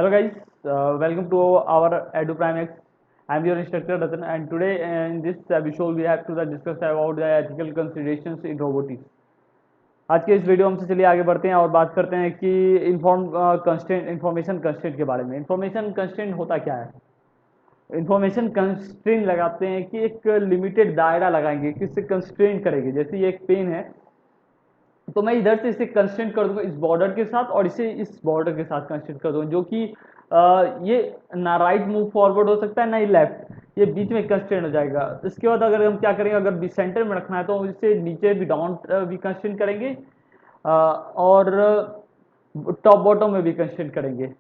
Hello guys, welcome to our Edu Prime X. I'm your instructor Ratan, and today in this episode we have to discuss about the ethical considerations in robotics. आज के इस video में चलिए आगे बढ़ते हैं और बात करते हैं कि इंफॉर्मेशन कंस्ट्रेंट के बारे में। इंफॉर्मेशन कंस्ट्रेंट होता क्या है? इंफॉर्मेशन कंस्ट्रेंट लगाते हैं कि एक लिमिटेड दायरा लगाएंगे कि इससे कंस्ट्रेंट करेंगे। जैसे ये एक पेन है तो मैं इधर से इसे कंस्ट्रेंट कर दूंगा इस बॉर्डर के साथ और इसे इस बॉर्डर के साथ कंस्ट्रेंट कर दूंगा, जो कि ये ना राइट मूव फॉरवर्ड हो सकता है ना ही लेफ्ट, ये बीच में कंस्ट्रेंट हो जाएगा। इसके बाद अगर हम क्या करेंगे, अगर सेंटर में रखना है तो इसे नीचे भी डाउन भी कंस्ट्रेंट करेंगे और टॉप बॉटम में भी कंस्ट्रेंट करेंगे।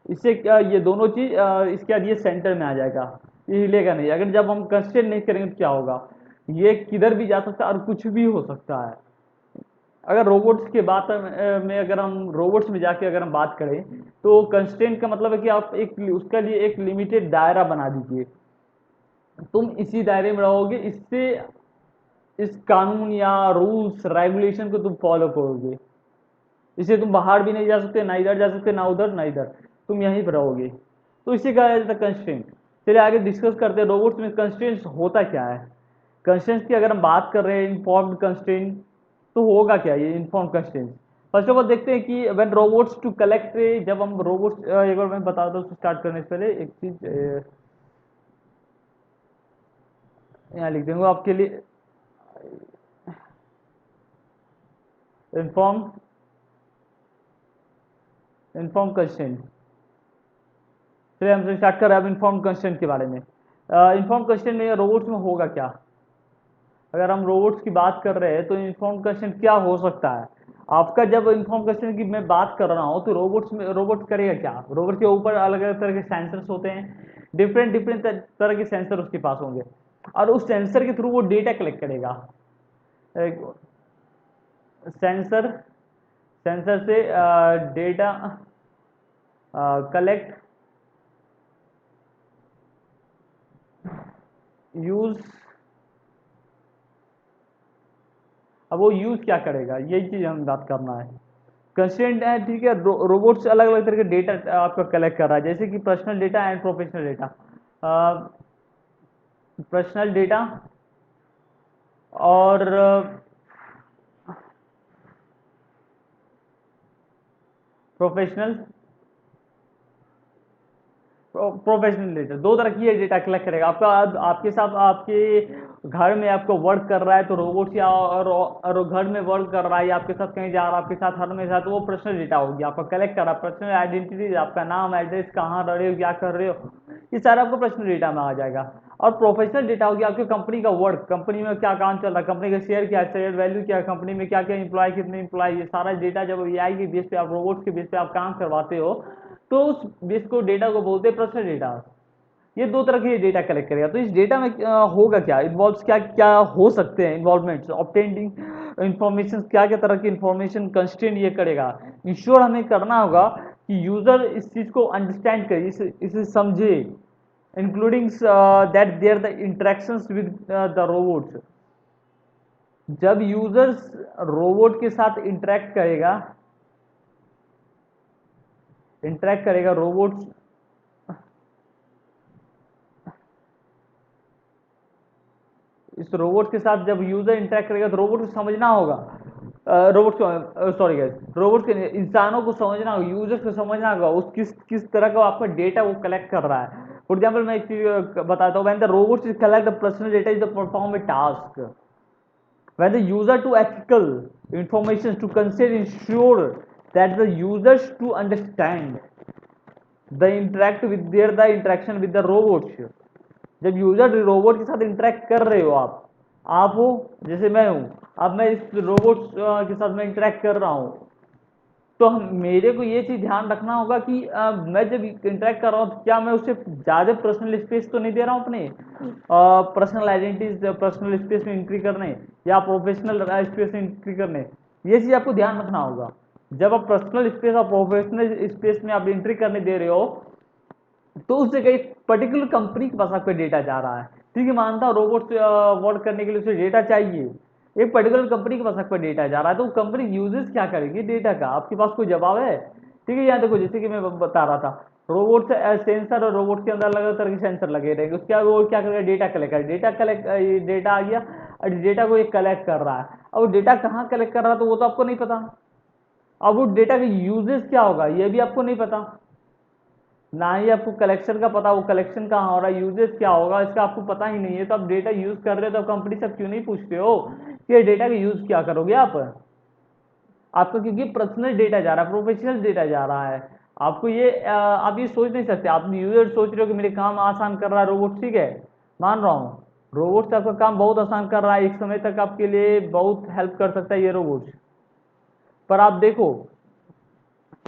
इससे क्या ये दोनों चीज इसके बाद ये सेंटर में आ जाएगा, ये हिलेगा नहीं। अगर जब हम कंस्ट्रेंट नहीं करेंगे तो क्या होगा, ये किधर भी जा सकता है और कुछ भी हो सकता है। अगर रोबोट्स के बात में अगर हम रोबोट्स में जाके अगर हम बात करें तो कंस्ट्रेंट का मतलब है कि आप एक उसका लिए एक लिमिटेड दायरा बना दीजिए, तुम इसी दायरे में रहोगे, इससे इस कानून या रूल्स रेगुलेशन को तुम फॉलो करोगे। इसे तुम बाहर भी नहीं जा सकते, ना इधर जा सकते, ना उधर ना इधर, तुम यहीं पर रहोगे। तो इसे कहा जाता है कंस्ट्रेंट। चलिए आगे डिस्कस करते हैं रोबोट्स में कंस्ट्रेंट होता क्या है। कंस्ट्रेंट की अगर हम बात कर रहे हैं इन्फॉर्म्ड कंस्ट्रेंट, तो होगा क्या ये inform constraint. First of all देखते हैं कि व्हेन रोबोट्स टू कलेक्ट, जब हम रोबोट्स एक बार मैं बता दूं स्टार्ट करने से पहले एक चीज यहाँ लिख दूंगा आपके लिए। इन्फॉर्म इन्फॉर्म कंस्ट्रेंट, चलिए हम स्टार्ट कर रहे हैं अब इन्फॉर्म कंस्ट्रेंट के बारे में। इन्फॉर्म कंस्ट्रेंट में रोबोट्स में होगा क्या। अगर हम रोबोट्स की बात कर रहे हैं तो इन्फॉर्म कंस्ट्रेंट क्या हो सकता है आपका। जब इन्फॉर्म कंस्ट्रेंट की मैं बात कर रहा हूँ तो रोबोट्स में रोबोट करेगा क्या, रोबोट के ऊपर अलग अलग तरह के सेंसर्स होते हैं, डिफरेंट डिफरेंट तरह के सेंसर उसके पास होंगे और उस सेंसर के थ्रू वो डेटा कलेक्ट करेगा। सेंसर सेंसर से डेटा कलेक्ट, यूज। अब वो यूज क्या करेगा, यही चीज हम बात करना है। कंस्ट्रेंट है, ठीक है। रोबोट से अलग अलग तरह के डेटा आपका कलेक्ट कर रहा है, जैसे कि personal data and professional data. Personal data और प्रोफेशनल प्रोफेशनल डेटा, दो तरह की ये डेटा कलेक्ट करेगा आपका। आपके साथ आपके घर में आपको वर्क कर रहा है तो रोबोट या और घर में वर्क कर रहा है या आपके साथ कहीं जा रहा है आपके साथ हर में साथ, वो पर्सनल डेटा होगी आपका कलेक्ट कर रहा है। पर्सनल आइडेंटिटी, आपका नाम, एड्रेस, कहाँ रह रहे हो, क्या कर रहे हो, ये सारा आपको पर्सनल डेटा में आ जाएगा। और प्रोफेशनल डेटा होगी आपकी कंपनी का वर्क, कंपनी में क्या काम चल रहा है, कंपनी का शेयर क्या है, शेयर वैल्यू क्या है, कंपनी में क्या क्या इंप्लॉय, कितने इंप्लॉय, ये सारा डेटा जब एआई के बेस पे आप रोबोट्स के बेस पे आप काम करवाते हो तो उस बेस को डेटा को बोलते हैं पर्सनल डेटा। ये दो तरह के डेटा कलेक्ट करेगा। तो इस डेटा में होगा क्या, इन्वॉल्व क्या क्या हो सकते हैं इन्वॉल्वमेंट्स, ऑब्टेनिंग इंफॉर्मेशन, क्या क्या तरह की इंफॉर्मेशन कंस्ट्रेंट ये करेगा। इंश्योर हमें करना होगा कि यूजर इस चीज को अंडरस्टैंड करे, इसे समझे, including that there the interactions with the robots. जब यूजर्स रोबोट के साथ इंटरेक्ट करेगा रोबोट्स, इस रोबोट के साथ जब यूजर इंटरेक्ट करेगा तो रोबोट को समझना होगा, रोबोट को सॉरी गैस, रोबोट के इंसानों को समझना होगा, यूजर्स को समझना होगा उस किस किस तरह का आपका डेटा वो कलेक्ट कर रहा है। फॉर एग्जाम्पल मैं एक चीज बताता हूँ, when the robot is collect the personal data is the perform a task, when the user to ethical information to consider ensure that the users to understand the interact with their the interaction with the robots। जब user robot के साथ interact कर रहे हो, आप हो जैसे मैं हूं, अब मैं इस रोबोट के साथ मैं इंटरेक्ट कर रहा हूं, तो मेरे को ये चीज ध्यान रखना होगा कि मैं जब इंटरेक्ट कर रहा हूँ तो क्या मैं उसे ज्यादा पर्सनल स्पेस तो नहीं दे रहा हूँ अपने पर्सनल आइडेंटिटी पर्सनल स्पेस में एंट्री करने या प्रोफेशनल स्पेस में एंट्री करने। ये चीज आपको ध्यान रखना होगा। जब आप पर्सनल स्पेस और प्रोफेशनल स्पेस में आप एंट्री करने दे रहे हो तो उस जगह एक पर्टिकुलर कंपनी के पास आपका डेटा जा रहा है, ठीक है, मानता हूँ रोबोट से वर्क करने के लिए उसे डेटा चाहिए, एक पर्टिकुलर कंपनी के पास आपका डेटा जा रहा है, तो कंपनी यूजेस क्या करेगी डेटा का, आपके पास कोई जवाब है। ठीक है, यहाँ देखो जैसे कि मैं बता रहा था रोबोट से सेंसर और रोबोट के अंदर अलग अलग तरह के सेंसर लगे रहेंगे। उसके बाद वो क्या करेगा, डेटा कलेक्ट कर, डेटा कलेक्ट, डेटा आ गया और डेटा को ये कलेक्ट कर रहा है। अब वो डेटा कहाँ कलेक्ट कर रहा है तो वो तो आपको नहीं पता। अब वो डेटा का यूजेस क्या होगा ये भी आपको नहीं पता, ना ही आपको कलेक्शन का पता, वो कलेक्शन कहाँ हो रहा है, यूजेस क्या होगा इसका आपको पता ही नहीं है। तो आप डेटा यूज कर रहे हो तो कंपनी से क्यों नहीं पूछते हो कि डेटा का यूज क्या करोगे आप। आपका क्योंकि पर्सनल डेटा जा रहा है, प्रोफेशनल डेटा जा रहा है। आपको ये आप ये सोच नहीं सकते, आप यूजर सोच रहे हो कि मेरे काम आसान कर रहा है रोबोट, ठीक है मान रहा हूँ, रोबोट से आपका काम बहुत आसान कर रहा है, एक समय तक आपके लिए बहुत हेल्प कर सकता है ये रोबोट। पर आप देखो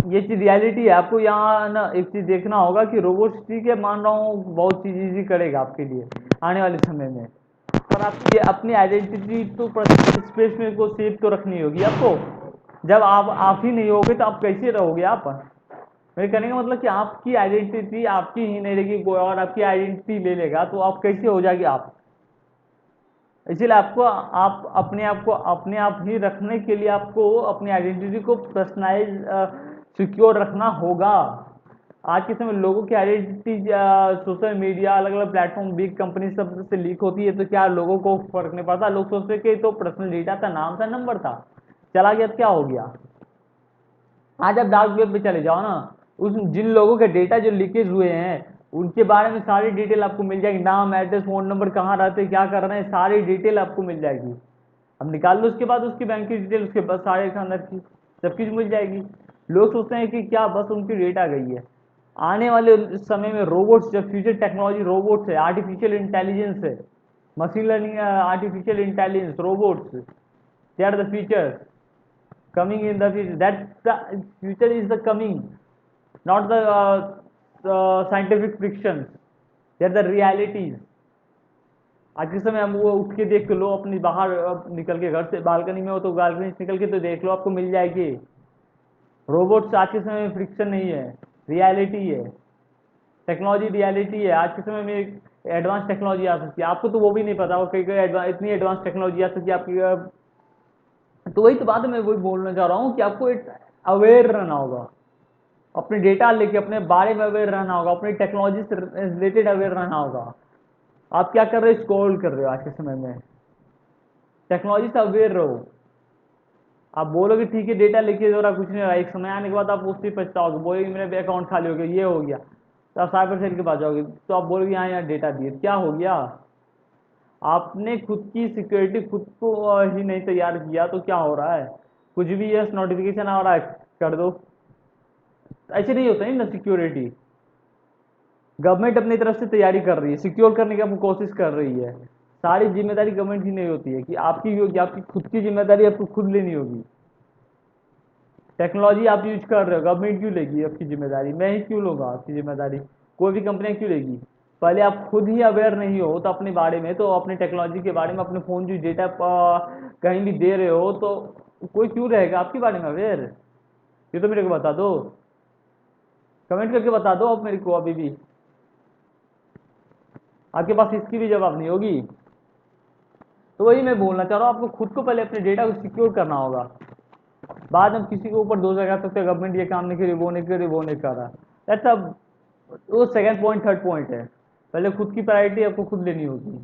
ये चीज रियलिटी है, आपको यहाँ ना एक चीज देखना होगा कि रोबोट ठीक है मान रहा हूँ बहुत चीज इजी करेगा आपके लिए आने वाले समय में, पर आपकी ये अपनी आइडेंटिटी तो पर्सनल स्पेस में को सेव तो रखनी होगी आपको। जब आप ही नहीं होगे तो आप कैसे रहोगे आप। मेरे कहने का मतलब कि आपकी आइडेंटिटी आपकी ही नहीं रहेगी, कोई और आपकी आइडेंटिटी ले लेगा तो आप कैसे हो जाएंगे आप। इसीलिए आपको आप अपने आप ही रखने के लिए आपको अपनी आइडेंटिटी को पर्सनलाइज सिक्योर रखना होगा। आज के समय लोगों की आइडेंटिटी सोशल मीडिया अलग अलग प्लेटफॉर्म बिग कंपनी सब से लीक होती है तो क्या लोगों को फर्क नहीं पड़ता, लोग सोचते हैं कि तो पर्सनल डेटा था, नाम था, नंबर था, चला गया तो क्या हो गया। आज आप डार्क वेब पे चले जाओ ना, उस जिन लोगों के डेटा जो लीकेज हुए हैं उनके बारे में सारी डिटेल आपको मिल जाएगी, नाम, एड्रेस, फोन नंबर, कहाँ रहते हैं, क्या कर रहे हैं, सारी डिटेल आपको मिल जाएगी। अब निकाल लो उसके बाद उसकी बैंक की डिटेल, उसके बाद सारे अंदर की सब चीज मिल जाएगी। लोग सोचते हैं कि क्या बस उनकी डेटा गई है। आने वाले समय में रोबोट्स, जब फ्यूचर टेक्नोलॉजी रोबोट्स है, आर्टिफिशियल इंटेलिजेंस है, machine learning, artificial intelligence, robots, they are the features coming in the future. That the future is the coming, not the scientific frictions. They are the realities. आज के समय हम वो उठ के देख लो अपनी बाहर निकल के, घर से बालकनी में हो तो बालकनी से निकल के तो देख लो, आपको मिल जाएगी। रोबोट्स आज के समय में फ्रिक्शन नहीं है, रियलिटी है। टेक्नोलॉजी रियलिटी है। आज के समय में एक एडवांस टेक्नोलॉजी आ सकती है, आपको तो वो भी नहीं पता, वो कई कई इतनी एडवांस टेक्नोलॉजी आ सकती है आपकी। तो वही तो बात है, मैं वही बोलना चाह रहा हूँ कि आपको एक अवेयर रहना होगा, अपने डेटा लेके अपने बारे में अवेयर रहना होगा, अपनी टेक्नोलॉजी से रिलेटेड अवेयर रहना होगा। आप क्या कर रहे हो, स्क्रॉल कर रहे हो आज के समय में, टेक्नोलॉजी से अवेयर रहो। आप बोलोगे ठीक है डेटा लेके हो रहा कुछ नहीं रहा, एक समय आने के बाद आप उससे पछताओगे, बोलोगे मेरे अकाउंट खाली हो गया, ये हो गया, तो आप साइबर सेल के पास जाओगे तो आप बोलोगे यहाँ यहाँ डेटा दिए, क्या हो गया। आपने खुद की सिक्योरिटी खुद को ही नहीं तैयार किया तो क्या हो रहा है, कुछ भी यस नोटिफिकेशन आ रहा है कर दो। ऐसे नहीं होता है ना सिक्योरिटी। गवर्नमेंट अपनी तरफ से तैयारी कर रही है, सिक्योर करने की आपको कोशिश कर रही है। सारी जिम्मेदारी गवर्नमेंट की नहीं होती है कि आपकी होगी, आपकी खुद की जिम्मेदारी आपको खुद लेनी होगी। टेक्नोलॉजी आप यूज कर रहे हो, गवर्नमेंट क्यों लेगी आपकी जिम्मेदारी, मैं ही क्यों लूंगा आपकी जिम्मेदारी, कोई भी कंपनियां क्यों लेगी। पहले आप खुद ही अवेयर नहीं हो तो अपने बारे में, तो अपने टेक्नोलॉजी के बारे में, अपने फ़ोन जो डेटा कहीं भी दे रहे हो तो कोई क्यों रहेगा आपके बारे में अवेयर। ये तो मेरे को बता दो, कमेंट करके बता दो आप मेरे को अभी भी, आपके पास इसकी भी जवाब नहीं होगी। तो वही मैं बोलना चाह रहा हूँ, आपको खुद को पहले अपने डेटा को सिक्योर करना होगा, बाद में किसी के ऊपर दोष लगा सकते हैं गवर्नमेंट ये काम नहीं करी, वो नहीं करी, वो नहीं कर रहा। दैट्स अब वो सेकंड पॉइंट, थर्ड पॉइंट है। पहले खुद की प्रायोरिटी आपको खुद लेनी होगी।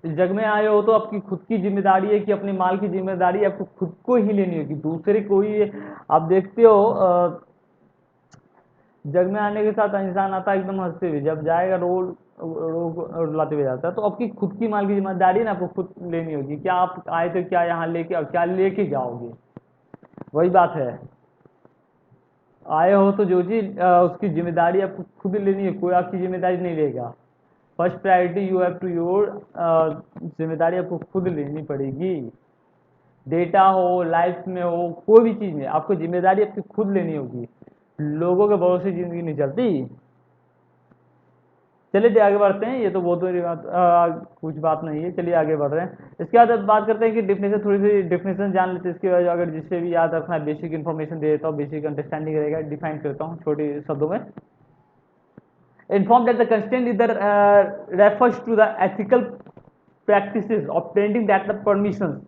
इस जग में आए हो तो आपकी खुद की जिम्मेदारी है कि अपने माल की जिम्मेदारी आपको खुद को ही लेनी होगी, दूसरे कोई। आप देखते हो जग में आने के साथ इंसान आता है एकदम हंसते हुए, जब जाएगा रोड रुलाते हुए जाता है। तो आपकी खुद की माल की जिम्मेदारी है ना आपको खुद लेनी होगी, क्या आप आए तो क्या यहाँ लेके और क्या लेके जाओगे, वही बात है। आए हो तो जो चीज उसकी जिम्मेदारी आपको खुद लेनी है, कोई आपकी जिम्मेदारी नहीं लेगा। First priority you have to your, जिम्मेदारी आपको खुद लेनी पड़ेगी। डेटा हो, लाइफ में हो, कोई भी चीज में आपको जिम्मेदारी आपकी खुद लेनी होगी। लोगों के भरोसे जिंदगी नहीं चलती। चलिए आगे बढ़ते हैं, ये तो बहुत बड़ी बात, कुछ बात नहीं है, चलिए आगे बढ़ रहे हैं। इसके बाद अब बात करते हैं कि डिफिनेशन, थोड़ी सी डिफिनेशन जान लेते हैं। इसके बाद अगर जिससे भी याद रखना है, बेसिक इन्फॉर्मेशन दे देता हूँ, बेसिक अंडरस्टैंडिंग रहेगा, डिफाइन करता हूँ छोटे शब्दों में। Inform that the constant either refers to the ethical practices obtaining that the permissions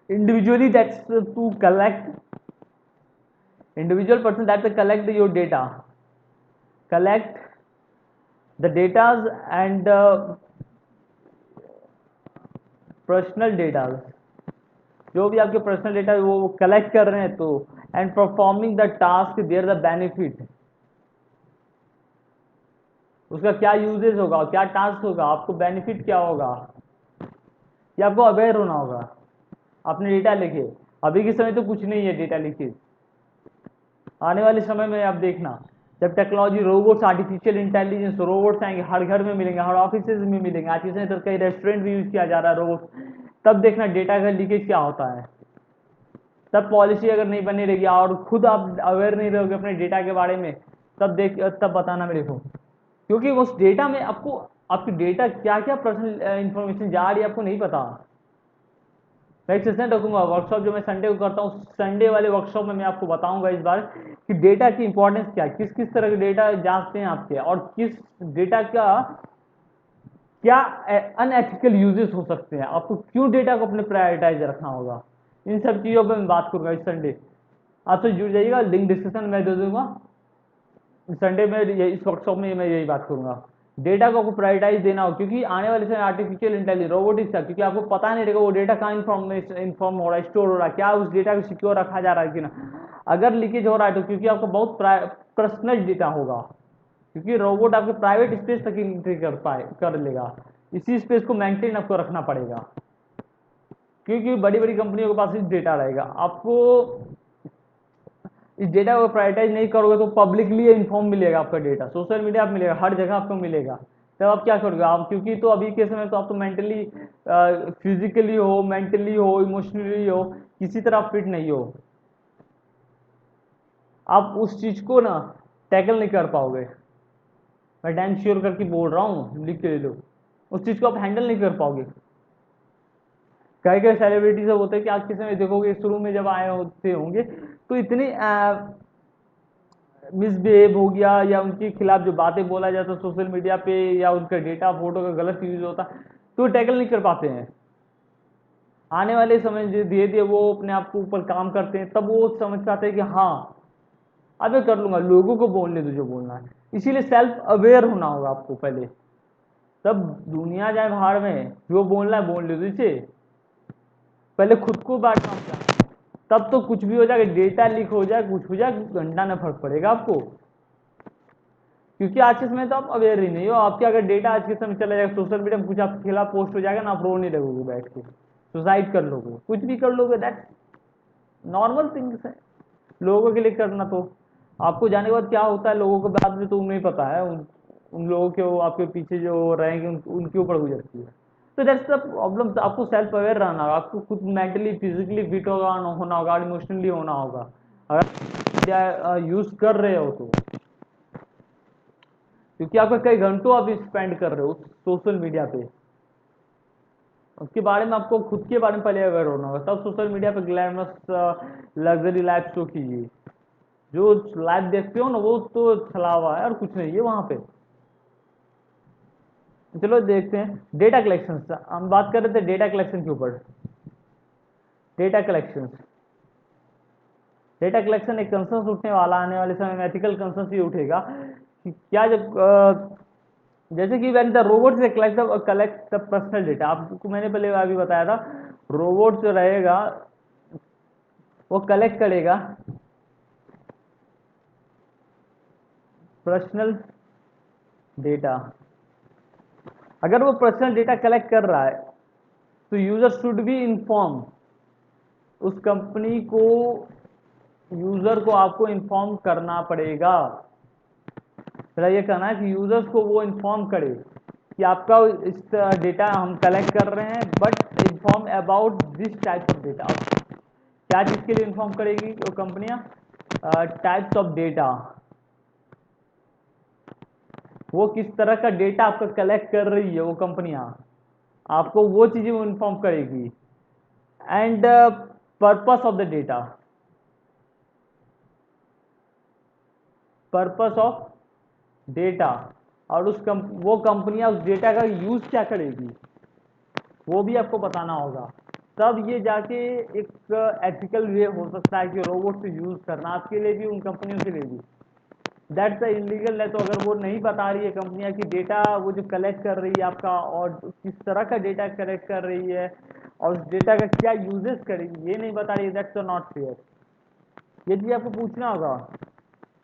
individually, that's to collect individual person that will collect your data, collect the data and personal data, जो भी आपके personal data वो collect कर रहे हैं, तो and performing the task there the benefit, उसका क्या यूजेज होगा, क्या टास्क होगा, आपको बेनिफिट क्या होगा, ये आपको अवेयर होना होगा अपने डेटा लेके। अभी के समय तो कुछ नहीं है डेटा लेके, आने वाले समय में आप देखना जब technology, robots, artificial intelligence, robots आएंगे, हर घर में मिलेंगे, हर ऑफिस में मिलेंगे, आज के समय तो कई रेस्टोरेंट भी यूज किया जा रहा है रोबोट, तब देखना डेटा का लीकेज क्या होता है। तब पॉलिसी अगर नहीं बनी रहेगी और खुद आप अवेयर नहीं रहोगे अपने डेटा के बारे में, तब बताना मेरे को, क्योंकि उस डेटा में आपको आपकी डेटा क्या क्या पर्सनल इंफॉर्मेशन जा रही है आपको नहीं पता। मैं एक सेशन रखूंगा वर्कशॉप जो मैं संडे को करता हूँ, संडे वाले वर्कशॉप में मैं आपको बताऊंगा इस बार कि डेटा की इंपॉर्टेंस क्या है, किस किस तरह के डेटा जांचते हैं आपके, और किस डेटा का क्या अनएथिकल यूजेस हो सकते हैं, आपको क्यों डेटा को अपने प्रायोरिटाइज रखना होगा। इन सब चीज़ों पर मैं बात करूंगा इस संडे, आपसे जुड़ जाइएगा, लिंक डिस्क्रिप्शन में दे दूंगा। संडे में इस वर्कशॉप में मैं यही बात करूंगा, डेटा को आपको प्रायोरिटाइज देना हो, क्योंकि आने वाले समय आर्टिफिशियल इंटेलिजेंस, रोबोटिक्स का, क्योंकि आपको पता नहीं रहेगा वो डेटा कहाँ इन्फॉर्म हो रहा है, स्टोर हो रहा है, क्या उस डेटा को सिक्योर रखा जा रहा है कि ना। अगर लीकेज हो रहा है तो क्योंकि आपको बहुत पर्सनल डेटा होगा, क्योंकि रोबोट आपके प्राइवेट स्पेस तक एंट्री कर लेगा, इसी स्पेस को मेंटेन आपको रखना पड़ेगा, क्योंकि बड़ी बड़ी कंपनियों के पास डेटा रहेगा। आपको इस डेटा को प्रायोरिटाइज नहीं करोगे तो पब्लिकली इन्फॉर्म मिलेगा आपका डेटा, सोशल मीडिया पे मिलेगा, हर जगह आपको मिलेगा, तब आप क्या करोगे आप, क्योंकि तो अभी के समय तो आप तो मेंटली, फिजिकली हो, मेंटली हो, इमोशनली हो, किसी तरह फिट नहीं हो, आप उस चीज को ना टैकल नहीं कर पाओगे। मैं डैम श्योर करके बोल रहा हूँ, लिख के ले लो, उस चीज को आप हैंडल नहीं कर पाओगे। कई कई सेलिब्रिटी सब होते हैं कि आज के समय देखोगे, शुरू में जब आए होते होंगे तो इतनी मिसबिहेव हो गया या उनके खिलाफ जो बातें बोला जाता सोशल मीडिया पे, या उनका डेटा फोटो का गलत यूज होता, तो टैकल नहीं कर पाते हैं। आने वाले समय धीरे धीरे वो अपने आप के ऊपर काम करते हैं, तब वो समझ पाते हैं कि हाँ अब मैं कर लूंगा, लोगों को बोलने दो जो बोलना है। इसीलिए सेल्फ अवेयर होना होगा आपको पहले, तब दुनिया जाए बाहर में, जो बोलना है बोल ले दो इसे, पहले खुद को बांटना होगा, तब तो कुछ भी हो जाए, डेटा लीक हो जाए, कुछ हो जाए, घंटा न फर्क पड़ेगा आपको, क्योंकि आज के समय तो आप अवेयर ही नहीं हो। आपके अगर डेटा आज के समय चला जाएगा, सोशल मीडिया में कुछ आपके खिलाफ पोस्ट हो जाएगा ना, आप रो नहीं लगोगे बैठ के, सुसाइड कर लोगे, कुछ भी कर लोगे, दैट नॉर्मल थिंग्स है लोगों के लिए करना। तो आपको जाने के बाद क्या होता है लोगों के बाद में तो उन्हें पता है, उन लोगों के वो आपके पीछे जो रहेंगे उनके ऊपर गुजरती है। तो दैट्स द प्रॉब्लम, आपको सेल्फ अवेयर रहना होगा, आपको खुद मेंटली फिजिकली फिट होना होगा, इमोशनली होना होगा, अगर यूज कर रहे हो तो, क्योंकि आपका कई घंटों आप स्पेंड कर रहे हो सोशल मीडिया पे, उसके बारे में आपको खुद के बारे में पहले अवेयर होना होगा, तब सोशल मीडिया पे ग्लैमरस लग्जरी लाइफ शो कीजिए। जो लाइफ देखते हो ना वो तो छलावा है और कुछ नहीं है वहां पे। चलो देखते हैं डेटा कलेक्शन, हम बात कर रहे थे डेटा कलेक्शन के ऊपर। डेटा कलेक्शन, डेटा कलेक्शन एक कंसर्न उठने वाला, आने वाले समय में एथिकल कंसर्न ही उठेगा कि क्या जब जैसे कि व्हेन द रोबोट से कलेक्ट द पर्सनल डेटा, आपको मैंने पहले अभी बताया था, रोबोट जो रहेगा वो कलेक्ट करेगा पर्सनल डेटा। अगर वो पर्सनल डेटा कलेक्ट कर रहा है तो यूजर शुड बी इन्फॉर्म, उस कंपनी को, यूजर को आपको इन्फॉर्म करना पड़ेगा। मेरा ये कहना है कि यूजर्स को वो इन्फॉर्म करे कि आपका इस डेटा हम कलेक्ट कर रहे हैं, but inform about this type of data. क्या चीज के लिए इन्फॉर्म करेगी वो कंपनियां, टाइप्स ऑफ डेटा, वो किस तरह का डेटा आपका कलेक्ट कर रही है वो कंपनियां, आपको वो चीजें वो इन्फॉर्म करेगी। And purpose of the data, purpose of data, और वो कंपनियां उस डेटा का यूज क्या करेगी वो भी आपको बताना होगा। तब ये जाके एक एथिकल वे हो सकता है कि रोबोट से यूज करना आपके लिए भी, उन कंपनियों के लिए भी। दैट्स इलीगल है। तो अगर वो नहीं बता रही है कंपनियां कि डेटा वो जो कलेक्ट कर रही है आपका, और किस तरह का डेटा कलेक्ट कर रही है और उस डेटा का क्या यूजेस करेगी, ये नहीं बता रही है, दैट्स नॉट फेयर। ये चीज आपको पूछना होगा।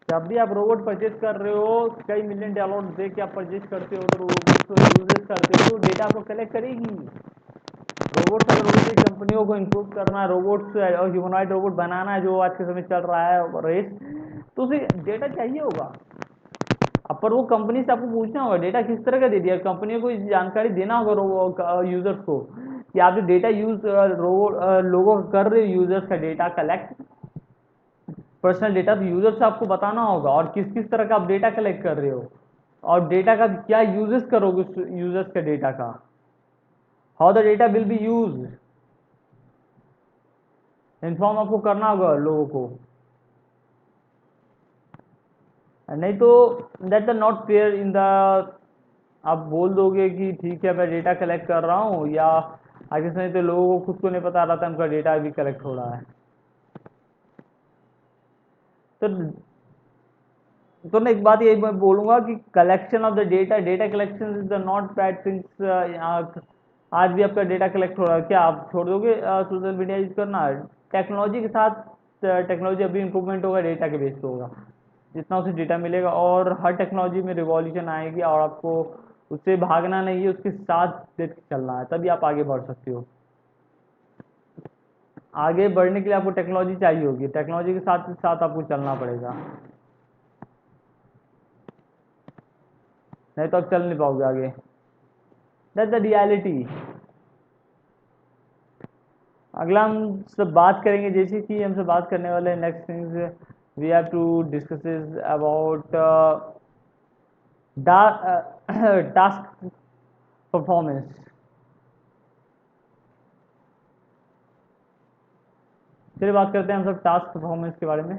जब भी आप रोबोट परचेज कर रहे हो, कई मिलियन डॉलर दे के आप परचेज करते हो, तो रोबोट को यूजेस करते हो, तो डेटा आपको कलेक्ट करेगी। रोबोट्स, अगर किसी कंपनियों को इंप्रूव करना है, रोबोट्स और ह्यूमनॉइड रोबोट बनाना है जो आज के समय चल रहा है रेस, तो उसे डेटा चाहिए होगा। अब पर वो कंपनी से आपको पूछना होगा डेटा किस तरह का दे दिया, कंपनियों को जानकारी देना होगा यूजर्स को कि आप जो डेटा यूज रोबोट लोगों का कर रहे हो, यूजर्स का डेटा कलेक्ट, पर्सनल डेटा, तो यूजर से आपको बताना होगा और किस किस तरह का आप डेटा कलेक्ट कर रहे हो और डेटा का क्या यूजेस करोगे उस यूजर्स का डेटा का, how the data will be use, inform आपको करना होगा लोगों को। नहीं तो that are not fair in the, आप बोल दोगे कि ठीक है मैं डेटा कलेक्ट कर रहा हूँ, या आगे से नहीं तो लोगों को खुद को नहीं पता रहता उनका डेटा भी कलेक्ट हो रहा है। तो मैं एक बात यही मैं बोलूंगा कि collection of the data, data collection is the not bad things. आज भी आपका डेटा कलेक्ट हो रहा है, क्या आप छोड़ दोगे सोशल मीडिया यूज करना? टेक्नोलॉजी के साथ, टेक्नोलॉजी अभी इंप्रूवमेंट होगा, डेटा के बेस पे होगा, जितना उसे डेटा मिलेगा, और हर टेक्नोलॉजी में रिवॉल्यूशन आएगी और आपको उससे भागना नहीं है, उसके साथ देख के चलना है, तभी आप आगे बढ़ सकते हो। आगे बढ़ने के लिए आपको टेक्नोलॉजी चाहिए होगी, टेक्नोलॉजी के साथ साथ आपको चलना पड़ेगा, नहीं तो आप चल नहीं पाओगे आगे। That's the reality. अगला हम सब बात करेंगे, जैसे कि हमसे बात करने वाले next things we have to discuss is about task performance. चलिए बात करते हैं हम सब टास्क परफॉर्मेंस के बारे में।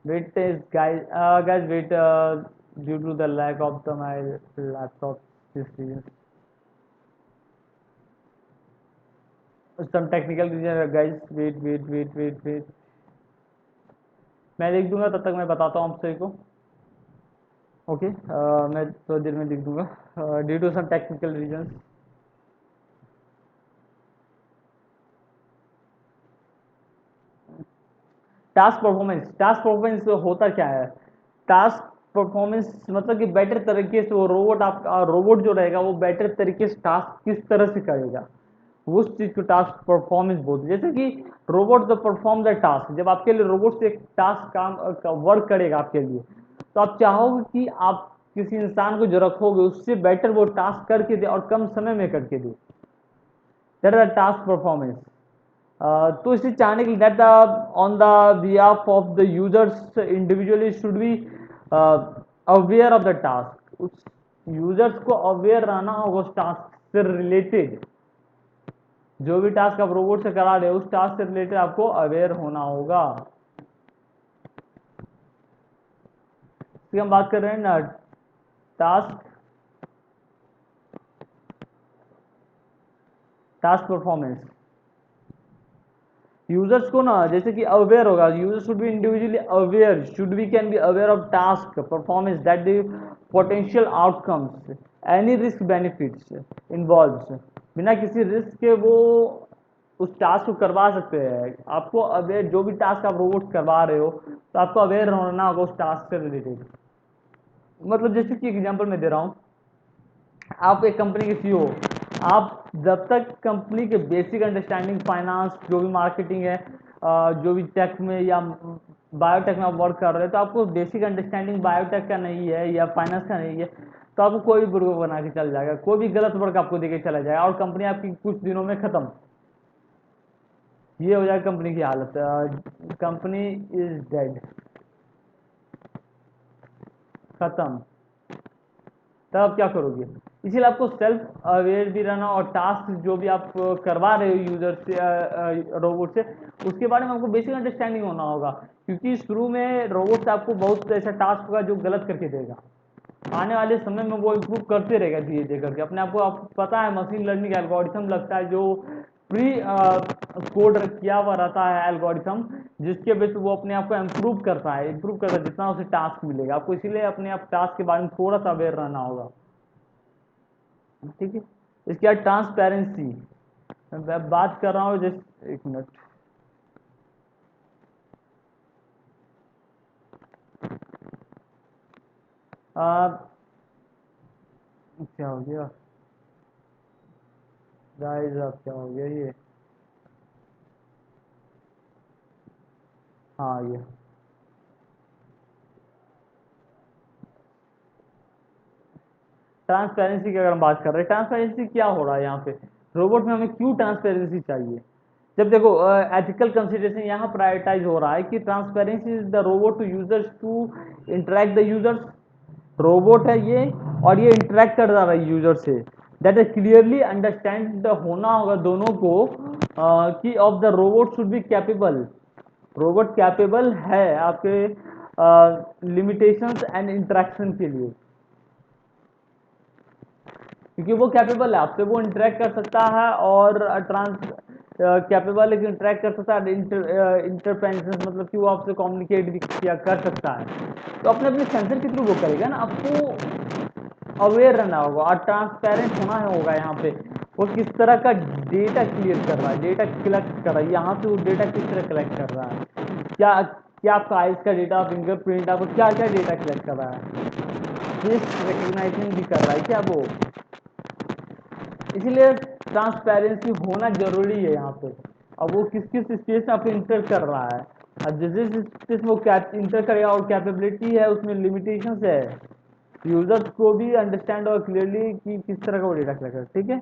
Wait is guys wait, due to the lack of the my laptop this reason, some technical reason, guys wait, मैं लिख दूंगा, तब तक मैं बताता हूँ आप सभी को। ओके, मैं थोड़ी देर में लिख दूंगा, due to some technical reasons. Task performance होता क्या है? टास्क परफॉर्मेंस मतलब कि बेटर तरीके से वो रोबोट, आपका रोबोट जो रहेगा वो बेटर तरीके से टास्क किस तरह से करेगा, उस चीज को टास्क परफॉर्मेंस बोलते हैं। जैसे कि robot the perform the task, जब आपके लिए रोबोट से एक टास्क काम वर्क करेगा आपके लिए, तो आप चाहोगे कि आप किसी इंसान को जो रखोगे उससे बेटर वो टास्क करके दे और कम समय में करके दे, that is the task performance. तो इसे चाहने के लिए that the on the behalf of the users individually should be aware of the task, उस यूजर्स को अवेयर रहना होगा उस टास्क से रिलेटेड, जो भी टास्क आप रोबोट से करा रहे हो उस टास्क से रिलेटेड आपको अवेयर होना होगा। हम बात कर रहे हैं ना टास्क टास्क परफॉर्मेंस। यूजर्स को ना जैसे कि अवेयर होगा, user should be individually aware, should be can be aware of task performance that the potential outcomes any risk benefits involves, बिना किसी रिस्क के वो उस टास्क को करवा सकते हैं। आपको अवेयर, जो भी टास्क आप रोबोट करवा रहे हो, तो आपको अवेयर होना होगा उस टास्क से रिलेटेड। मतलब जैसे कि एग्जांपल मैं दे रहा हूँ, आप एक कंपनी के सीईओ, आप जब तक कंपनी के बेसिक अंडरस्टैंडिंग फाइनेंस, जो भी मार्केटिंग है, जो भी टेक में या बायोटेक में आप वर्क कर रहे हो, तो आपको बेसिक अंडरस्टैंडिंग बायोटेक का नहीं है या फाइनेंस का नहीं है, तो आपको कोई भी बुर्बक बना के चल जाएगा, कोई भी गलत वर्क आपको देके चला जाएगा और कंपनी आपकी कुछ दिनों में खत्म। ये हो जाएगा कंपनी की हालत, कंपनी इज डेड, खत्म। तब आप क्या करोगे? इसीलिए आपको सेल्फ अवेयर भी रहना, और टास्क जो भी आप करवा रहे हो यूजर से, रोबोट से, उसके बारे में आपको बेसिक अंडरस्टैंडिंग होना होगा, क्योंकि शुरू में रोबोट से आपको बहुत ऐसा टास्क होगा जो गलत करके देगा। आने वाले समय में वो इम्प्रूव करते रहेगा धीरे धीरे करके अपने आप को। आपको पता है मशीन लर्निंग एल्गोरिथम लगता है जो प्री कोड किया हुआ रहता है एल्गोरिथम, जिसके बेस पे वो अपने आप को इम्प्रूव करता है जितना उसे टास्क मिलेगा। आपको इसीलिए अपने आप टास्क के बारे में थोड़ा सा अवेयर रहना होगा, ठीक है। इसके बाद ट्रांसपेरेंसी मैं बात कर रहा हूँ, जैसे एक मिनट, क्या हो गया गाइस, अब क्या हो गया ये, हाँ ये ट्रांसपेरेंसी की अगर हम बात कर रहे हैं, ट्रांसपेरेंसी क्या हो रहा है यहाँ पे, रोबोट में हमें क्यों ट्रांसपेरेंसी चाहिए। जब देखो एथिकल कंसिडरेशन यहाँ प्रायोरिटाइज हो रहा है कि transparency is the robot to users to interact the users. Robot है ये और ये इंटरेक्ट कर रहा है यूजर से, दैट इज क्लियरली अंडरस्टैंड होना होगा दोनों को कि of the robot should be capable, robot capable है आपके लिमिटेशंस एंड इंटरेक्शन के लिए, क्योंकि वो कैपेबल है आपसे, वो इंटरेक्ट कर सकता है और ट्रांस कैपेबल है कि इंटरेक्ट कर सकता है, इंटरपेंसेंस मतलब कि वो आपसे कम्युनिकेट भी किया कर सकता है। तो अपने अपने सेंसर के थ्रू वो करेगा ना, आपको अवेयर रहना होगा और ट्रांसपेरेंट होना होगा यहाँ पे। वो किस तरह का डेटा क्लियर कर रहा है, डेटा कलेक्ट कर रहा है, यहाँ से वो डेटा किस तरह कलेक्ट कर रहा है, क्या क्या आपका आइज का डेटा, फिंगरप्रिंट, आपको क्या क्या डेटा कलेक्ट कर रहा है, फेस रिकग्नाइजेशन भी कर रहा है क्या वो। इसीलिए ट्रांसपेरेंसी होना जरूरी है यहाँ पे। अब वो किस किस स्पेस में आपको इंटर कर रहा है, और जिस जिस स्पेस में वो इंटर करेगा और कैपेबिलिटी है उसमें लिमिटेशंस है, यूजर्स को भी अंडरस्टैंड और क्लियरली कि किस तरह का वो डेटा कलेक्ट है, ठीक है।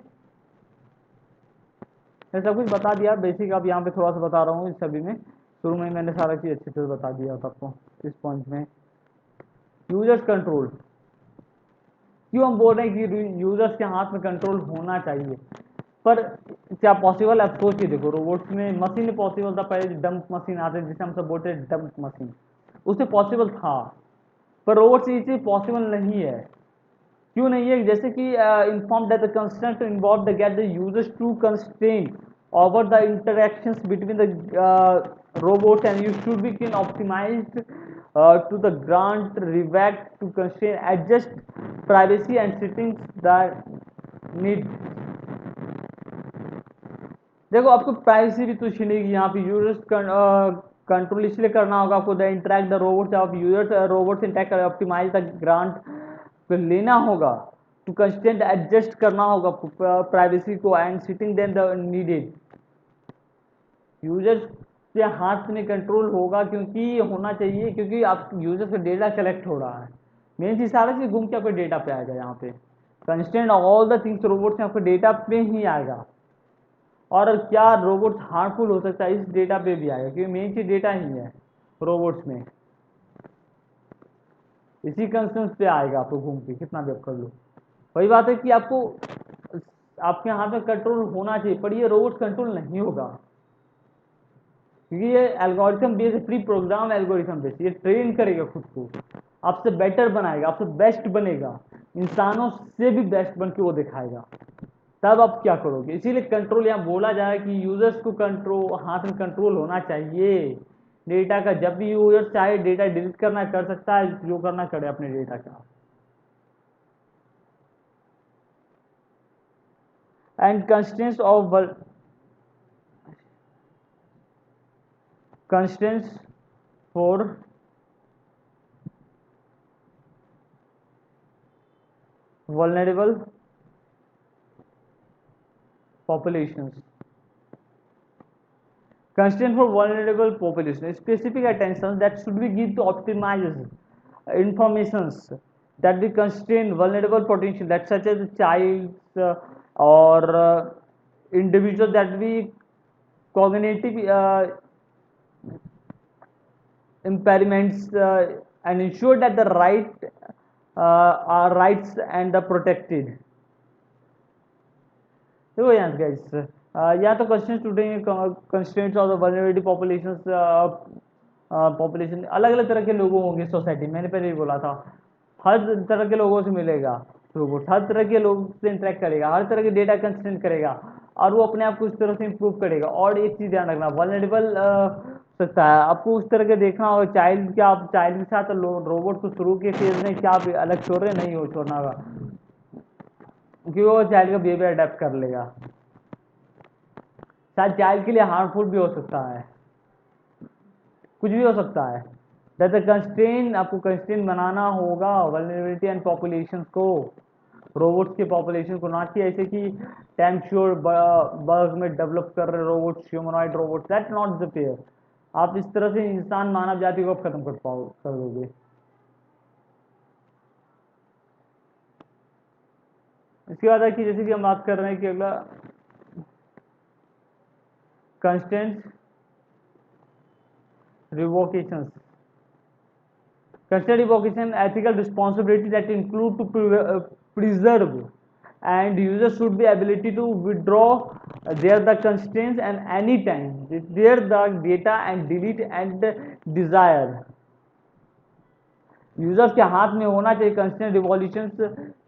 मैं सब कुछ बता दिया बेसिक, अब यहाँ पे थोड़ा सा बता रहा हूँ इस सभी में। शुरू में मैंने सारा चीज़ अच्छे से बता दिया था आपको इस पॉइंट में। यूजर्स कंट्रोल, क्यों हम बोल रहे हैं कि यूजर्स के हाथ में कंट्रोल होना चाहिए, पर क्या पॉसिबल है। आप सोच के देखो, रोबोट्स में मशीन में पॉसिबल था, पहले डंप मशीन आते जिसे हम सब बोलते हैं डंप मशीन, उससे पॉसिबल था, पर रोबोट से ये चीज़ पॉसिबल नहीं है। क्यों नहीं है, जैसे कि inform that the constraint to involve the get the users to constrain over the interactions between the robots, and you should be can optimized to the grant react to constrain adjust privacy and settings that need। देखो आपको privacy भी तो छीनेगी यहाँ पे, users control इसलिए करना होगा आपको, द इंटरेक्ट द रोबोट, आप यूजर्स रोबोट से इंटरेक्ट कर ऑप्टिमाइज द ग्रांट तो लेना होगा, टू कंस्टेंट एडजस्ट करना होगा प्राइवेसी को, and sitting then the needed. Users के हाथ में कंट्रोल होगा, क्योंकि होना चाहिए, क्योंकि आप यूजर से डेटा कलेक्ट हो रहा है, मेन चीज सारा चीज घूम के आपको डेटा पे आएगा यहाँ पे, constant all the things robot से आपको डेटा पे ही आएगा। और क्या रोबोट हार्मफुल हो सकता है, इस डेटा पे भी आएगा, क्योंकि मेन चीज डेटा ही है रोबोट्स में, इसी कंस्टेंट पे आएगा आपको घूम के, कितना भी आप कर लो। वही बात है कि आपको आपके हाथ में कंट्रोल होना चाहिए, पर ये रोबोट कंट्रोल नहीं होगा, क्योंकि ये algorithm base, pre program algorithm base, ये ट्रेन करेगा खुद को, आपसे बेटर बनाएगा, आपसे बेस्ट बनेगा, इंसानों से भी बेस्ट बन के वो दिखाएगा। तब आप क्या करोगे, इसीलिए कंट्रोल यहाँ बोला जाए कि यूजर्स को कंट्रोल, हाथ में कंट्रोल होना चाहिए डेटा का। जब भी यूजर चाहे डेटा डिलीट करना कर सकता है, जो करना करे अपने डेटा का। And constraints for vulnerable populations, constraint for vulnerable population, specific attention that should be given to optimize informations that we constrain vulnerable potential, that such as child or individual that we cognitive impairments, and ensure that the rights and the protected। देखो यहाँ guys, या तो question ढूंढेंगे, constraints of the vulnerability population, population अलग अलग तरह के लोगों होंगे सोसाइटी, मैंने पहले ही बोला था। हर तरह के लोगों से मिलेगा रोबोट, हर तरह के लोगों से इंटरेक्ट करेगा, हर तरह के डेटा कंसिडर करेगा और वो अपने आप को उस तरह से इम्प्रूव करेगा। और एक चीज़ ध्यान रखना, वल्नरेबल सकता है, आपको उस तरह के देखना होगा चाइल्ड, क्या आप चाइल्ड के साथ रोबोट को शुरू के फेज में क्या आप अलग छोड़ रहे नहीं हो छोड़ना होगा, क्योंकि वो चाइल्ड का बिहेवियर अडेप्ट कर लेगा, शायद चाइल्ड के लिए हार्मफुल भी हो सकता है, कुछ भी हो सकता है। दैट कंस्ट्रेन, आपको कंस्ट्रेन बनाना होगा वल्नरेबिलिटी एंड पॉपुलेशन को, रोबोट्स के पॉपुलेशन को, ना कि ऐसे कि टाइम श्योर बग में डेवलप कर रहे robots, humanoid robots, that not the fair. आप इस तरह से इंसान मानव जाति को खत्म कर दोगे। इसके बाद है कि जैसे कि हम बात कर रहे हैं कि अगला constant revocations. Consider revocation ethical responsibility that include to preserve, and users should be ability to withdraw their the constraints and any time their the data and delete and desire। Users के हाथ में होना चाहिए constant revolutions,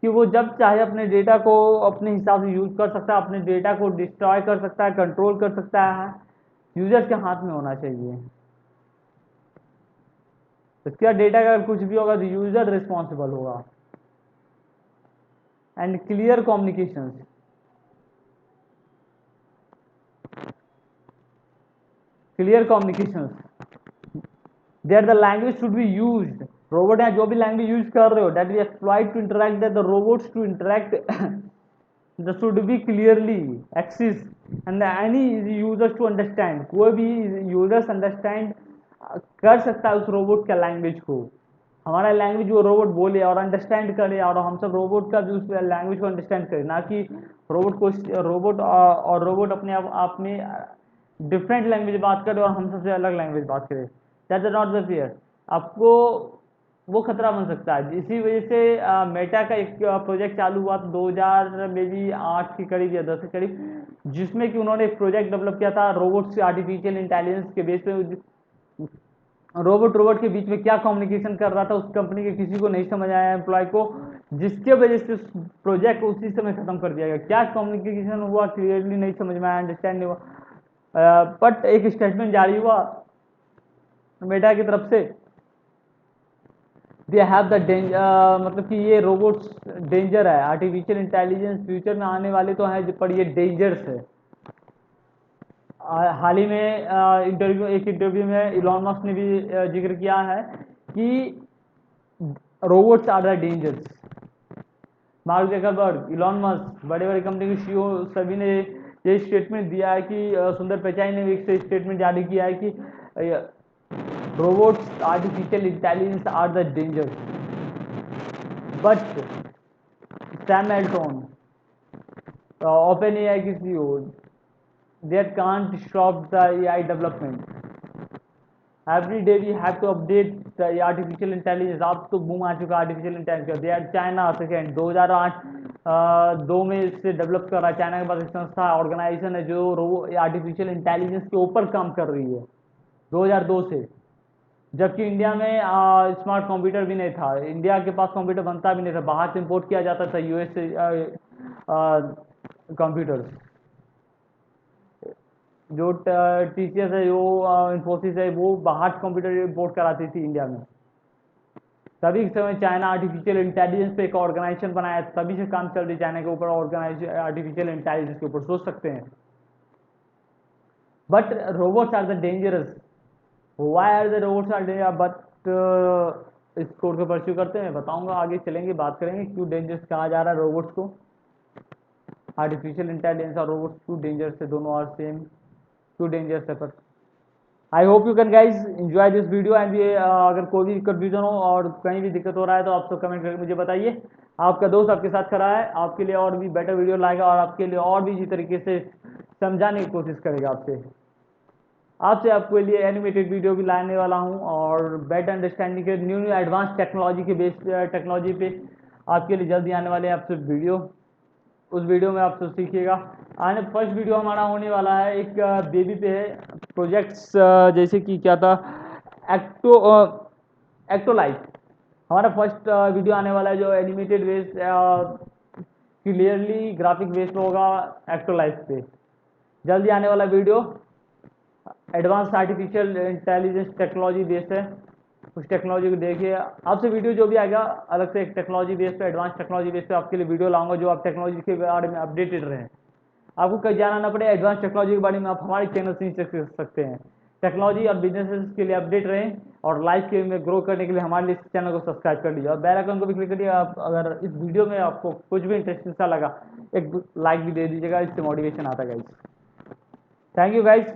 कि वो जब चाहे अपने डेटा को अपने हिसाब से यूज कर सकता है, अपने डेटा को डिस्ट्रॉय कर सकता है, कंट्रोल कर सकता है, यूजर्स के हाथ में होना चाहिए। इसके बाद डेटा का अगर कुछ भी होगा तो यूजर रिस्पॉन्सिबल होगा। And clear communication, clear communication, there the language should be used, robot या जो भी लैंग्वेज यूज कर रहे हो that we exploit to interact, that the robots to interact the should be clearly access and any users to understand, कोई भी users understand कर सकता है उस रोबोट का लैंग्वेज को, हमारा लैंग्वेज वो रोबोट बोले और अंडरस्टैंड करे, और हम सब रोबोट का भी उस लैंग्वेज को अंडरस्टैंड करें, ना कि रोबोट को रोबोट और रोबोट अपने आप में डिफरेंट लैंग्वेज बात करे और हम सबसे अलग लैंग्वेज बात करें, that is not the fair. आपको वो खतरा बन सकता है। इसी वजह से मेटा का एक प्रोजेक्ट चालू हुआ था 2000 में भी 8 के करीब या 10 के करीब, जिसमें कि उन्होंने एक प्रोजेक्ट डेवलप किया था रोबोट से आर्टिफिशियल इंटेलिजेंस के बेस पे, रोबोट रोबोट के बीच में क्या कम्युनिकेशन कर रहा था उस कंपनी के किसी को नहीं समझ आया एम्प्लॉय को, जिसके वजह से प्रोजेक्ट को उसी समय खत्म कर दिया गया। क्या कम्युनिकेशन हुआ क्लियरली नहीं समझ में आया, अंडरस्टैंड नहीं हुआ, बट एक स्टेटमेंट जारी हुआ मेटा की तरफ से, दे हैव द डेंजर, मतलब कि ये रोबोट्स डेंजर है, आर्टिफिशियल इंटेलिजेंस फ्यूचर में आने वाले तो हैं पर ये डेंजर्स है। हाल ही में एक इंटरव्यू में इलॉन मस्क ने भी जिक्र किया है कि robots are the dangers. Mark Zuckerberg, Elon Musk, बड़े बड़े कंपनी के सीईओ सभी ने ये स्टेटमेंट दिया है कि सुंदर पिचाई ने भी एक स्टेटमेंट जारी किया है कि robots artificial intelligence are the dangers, but Sam Altman, OpenAI की CEO, that can't stop the AI development. Every day we have to update the artificial intelligence। आप तो बूम आ चुका artificial intelligence, they are China second 2008 दो में इससे develop कर रहा है। चाइना के पास एक संस्था ऑर्गेनाइजेशन है जो आर्टिफिशियल इंटेलिजेंस के ऊपर काम कर रही है 2002 से, जबकि इंडिया में स्मार्ट कंप्यूटर भी नहीं था, इंडिया के पास कंप्यूटर बनता भी नहीं था, बाहर से इंपोर्ट किया जाता था यूएस से कंप्यूटर। जो टीसीएस है, जो इन्फोसिस है, वो बाहर कंप्यूटर इंपोर्ट कराती थी इंडिया में। तभी समय चाइना आर्टिफिशियल इंटेलिजेंस पे एक ऑर्गेनाइजेशन बनाया, तभी से काम चल रही चाइना के ऊपर ऑर्गेनाइजेशन आर्टिफिशियल इंटेलिजेंस के ऊपर, सोच सकते हैं। But robots are the dangerous, why are the robots are danger, but इस कोड को परस्यू करते हैं, बताऊंगा, आगे चलेंगे बात करेंगे क्यों डेंजरस कहा जा रहा है रोबोट्स को। आर्टिफिशियल इंटेलिजेंस और रोबोट्स क्यों डेंजरस है, दोनों आर सेम, क्यों डेंजरस है। पर I hope you can guys enjoy this video and ये अगर कोई भी कंफ्यूजन हो और कहीं भी दिक्कत हो रहा है तो आप सब कमेंट करके मुझे बताइए। आपका दोस्त आपके साथ खड़ा है, आपके लिए और भी बेटर वीडियो लाएगा और आपके लिए और भी इसी तरीके से समझाने की कोशिश करेगा आपके लिए एनिमेटेड वीडियो भी लाने वाला हूँ, और बेटर अंडरस्टैंडिंग के न्यू एडवांस टेक्नोलॉजी के बेस टेक्नोलॉजी पे आपके लिए जल्दी आने वाले हैं आपसे वीडियो। उस वीडियो में आप सब सीखिएगा। आने फर्स्ट वीडियो हमारा होने वाला है एक बेबी पे है, प्रोजेक्ट्स जैसे कि क्या था, एक्टो एक्टोलाइफ, हमारा फर्स्ट वीडियो आने वाला है जो animated based clearly graphic based होगा एक्टो लाइफ पे। जल्दी आने वाला video advance artificial intelligence technology based है, उस टेक्नोलॉजी को देखिए। आपसे वीडियो जो भी आएगा अलग से एक टेक्नोलॉजी बेस्ड पे, एडवांस टेक्नोलॉजी बेस्ड पे आपके लिए वीडियो लाऊंगा जो आप टेक्नोलॉजी के बारे में अपडेटेड रहें। आपको कहीं जाना ना पड़े, एडवांस टेक्नोलॉजी के बारे में आप हमारे चैनल से ही सीख सकते हैं। टेक्नोलॉजी और बिजनेसेस के लिए अपडेट रहें और लाइफ के में ग्रो करने के लिए हमारे लिए इस चैनल को सब्सक्राइब कर लीजिए और बेल आइकन को भी क्लिक करिए। आप अगर इस वीडियो में आपको कुछ भी इंटरेस्टिंग सा लगा एक लाइक भी दे दीजिएगा, इससे मोटिवेशन आता है गाइस। Thank you guys.